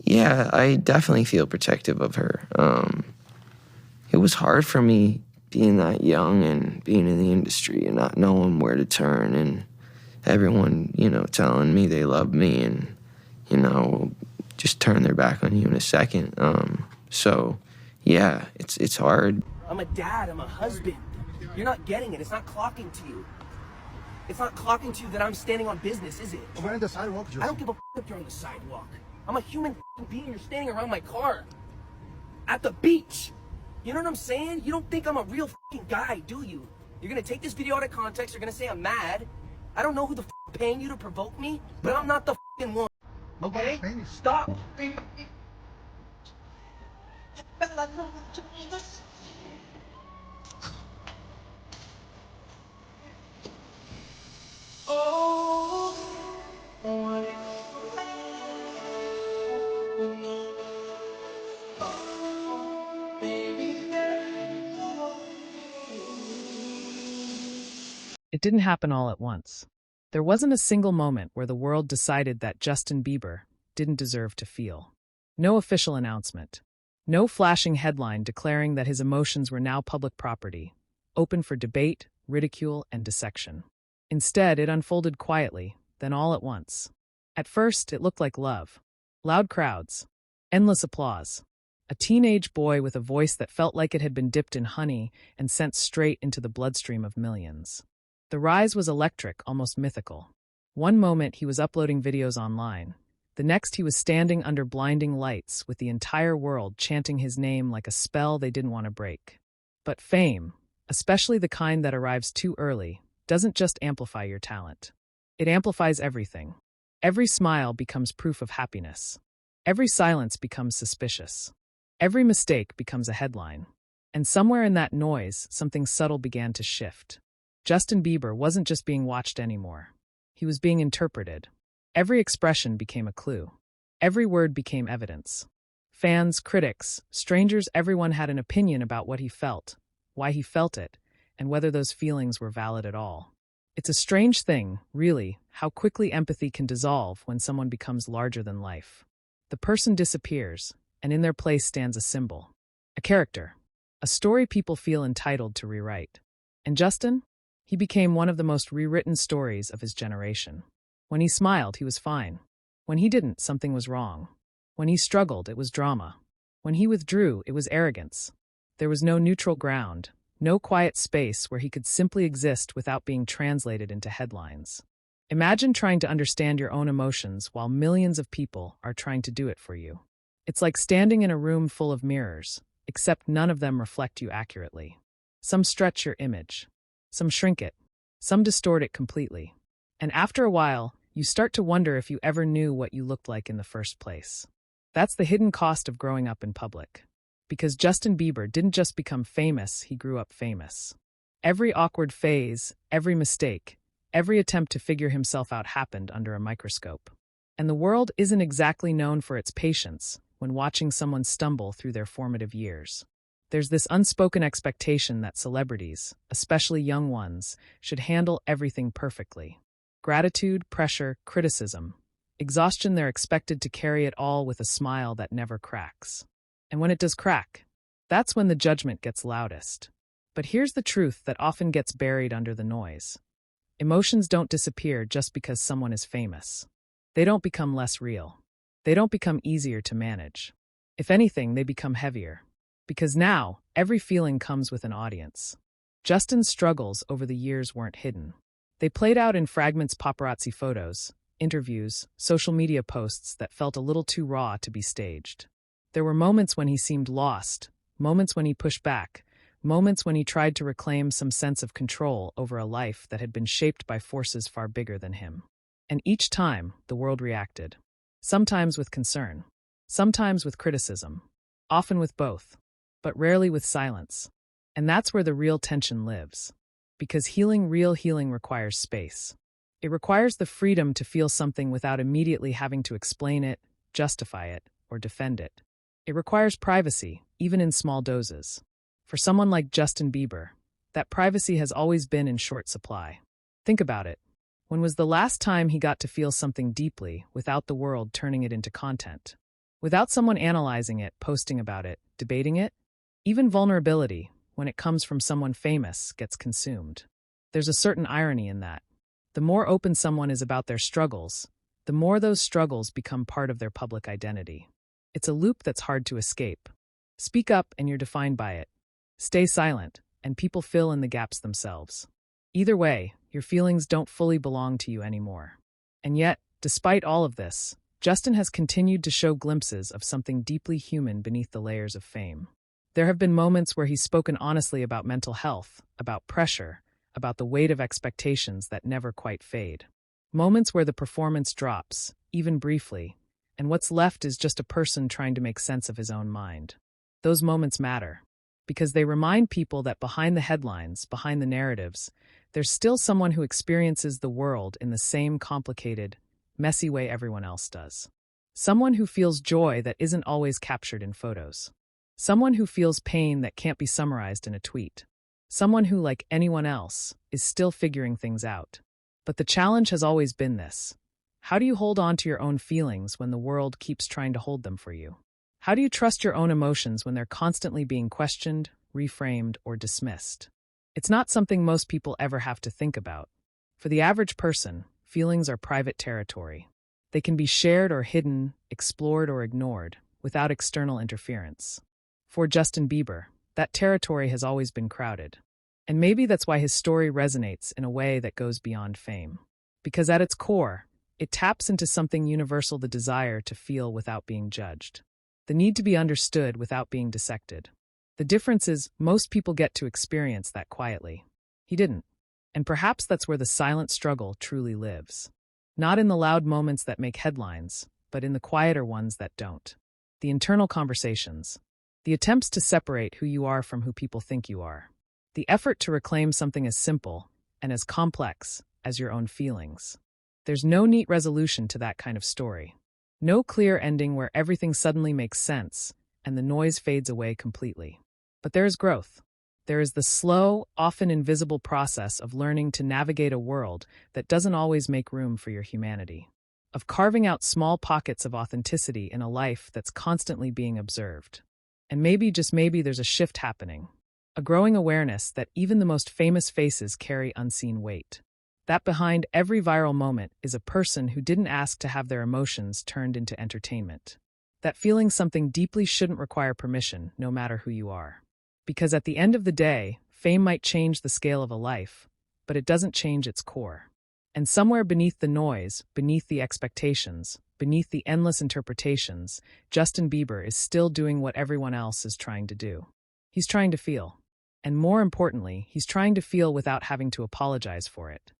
Yeah, I definitely feel protective of her. It was hard for me being that young and being in the industry and not knowing where to turn and everyone, telling me they love me and, just turn their back on you in a second. So, yeah, it's hard. I'm a dad, I'm a husband. You're not getting it. It's not clocking to you. It's not clocking to you that I'm standing on business, is it? We're on the sidewalk, Joseph. I don't give a if you're on the sidewalk. I'm a human being. You're standing around my car. At the beach. You know what I'm saying? You don't think I'm a real guy, do you? You're gonna take this video out of context. You're gonna say I'm mad. I don't know who the paying you to provoke me, but I'm not the one. Okay? Stop. It didn't happen all at once. There wasn't a single moment where the world decided that Justin Bieber didn't deserve to feel. No official announcement. No flashing headline declaring that his emotions were now public property, open for debate, ridicule, and dissection. Instead, it unfolded quietly, then all at once. At first, it looked like love. Loud crowds. Endless applause. A teenage boy with a voice that felt like it had been dipped in honey and sent straight into the bloodstream of millions. The rise was electric, almost mythical. One moment he was uploading videos online. The next he was standing under blinding lights with the entire world chanting his name like a spell they didn't want to break. But fame, especially the kind that arrives too early, doesn't just amplify your talent. It amplifies everything. Every smile becomes proof of happiness. Every silence becomes suspicious. Every mistake becomes a headline. And somewhere in that noise, something subtle began to shift. Justin Bieber wasn't just being watched anymore. He was being interpreted. Every expression became a clue. Every word became evidence. Fans, critics, strangers, everyone had an opinion about what he felt, why he felt it, and whether those feelings were valid at all. It's a strange thing, really, how quickly empathy can dissolve when someone becomes larger than life. The person disappears, and in their place stands a symbol, a character, a story people feel entitled to rewrite. And Justin? He became one of the most rewritten stories of his generation. When he smiled, he was fine. When he didn't, something was wrong. When he struggled, it was drama. When he withdrew, it was arrogance. There was no neutral ground, no quiet space where he could simply exist without being translated into headlines. Imagine trying to understand your own emotions while millions of people are trying to do it for you. It's like standing in a room full of mirrors, except none of them reflect you accurately. Some stretch your image. Some shrink it. Some distort it completely. And after a while, you start to wonder if you ever knew what you looked like in the first place. That's the hidden cost of growing up in public. Because Justin Bieber didn't just become famous, he grew up famous. Every awkward phase, every mistake, every attempt to figure himself out happened under a microscope. And the world isn't exactly known for its patience when watching someone stumble through their formative years. There's this unspoken expectation that celebrities, especially young ones, should handle everything perfectly. Gratitude, pressure, criticism. Exhaustion, they're expected to carry it all with a smile that never cracks. And when it does crack, that's when the judgment gets loudest. But here's the truth that often gets buried under the noise. Emotions don't disappear just because someone is famous. They don't become less real. They don't become easier to manage. If anything, they become heavier. Because now, every feeling comes with an audience. Justin's struggles over the years weren't hidden. They played out in fragments, paparazzi photos, interviews, social media posts that felt a little too raw to be staged. There were moments when he seemed lost, moments when he pushed back, moments when he tried to reclaim some sense of control over a life that had been shaped by forces far bigger than him. And each time, the world reacted. Sometimes with concern, sometimes with criticism, often with both, but rarely with silence. And that's where the real tension lives. Because real healing requires space. It requires the freedom to feel something without immediately having to explain it, justify it, or defend it. It requires privacy, even in small doses. For someone like Justin Bieber, that privacy has always been in short supply. Think about it. When was the last time he got to feel something deeply without the world turning it into content? without someone analyzing it, posting about it, debating it. Even vulnerability, when it comes from someone famous, gets consumed. There's a certain irony in that. The more open someone is about their struggles, the more those struggles become part of their public identity. It's a loop that's hard to escape. Speak up and you're defined by it. Stay silent, and people fill in the gaps themselves. Either way, your feelings don't fully belong to you anymore. And yet, despite all of this, Justin has continued to show glimpses of something deeply human beneath the layers of fame. There have been moments where he's spoken honestly about mental health, about pressure, about the weight of expectations that never quite fade. Moments where the performance drops, even briefly, and what's left is just a person trying to make sense of his own mind. Those moments matter, because they remind people that behind the headlines, behind the narratives, there's still someone who experiences the world in the same complicated, messy way everyone else does. Someone who feels joy that isn't always captured in photos. Someone who feels pain that can't be summarized in a tweet. Someone who, like anyone else, is still figuring things out. But the challenge has always been this. How do you hold on to your own feelings when the world keeps trying to hold them for you? How do you trust your own emotions when they're constantly being questioned, reframed, or dismissed? It's not something most people ever have to think about. For the average person, feelings are private territory. They can be shared or hidden, explored or ignored, without external interference. For Justin Bieber, that territory has always been crowded. And maybe that's why his story resonates in a way that goes beyond fame. Because at its core, it taps into something universal: the desire to feel without being judged. The need to be understood without being dissected. The difference is, most people get to experience that quietly. He didn't. And perhaps that's where the silent struggle truly lives. Not in the loud moments that make headlines, but in the quieter ones that don't. The internal conversations. The attempts to separate who you are from who people think you are. The effort to reclaim something as simple and as complex as your own feelings. There's no neat resolution to that kind of story. No clear ending where everything suddenly makes sense and the noise fades away completely. But there is growth. There is the slow, often invisible process of learning to navigate a world that doesn't always make room for your humanity. Of carving out small pockets of authenticity in a life that's constantly being observed. And maybe, just maybe, there's a shift happening. A growing awareness that even the most famous faces carry unseen weight. That behind every viral moment is a person who didn't ask to have their emotions turned into entertainment. That feeling something deeply shouldn't require permission, no matter who you are. Because at the end of the day, fame might change the scale of a life, but it doesn't change its core. And somewhere beneath the noise, beneath the expectations, beneath the endless interpretations, Justin Bieber is still doing what everyone else is trying to do. He's trying to feel. And more importantly, he's trying to feel without having to apologize for it.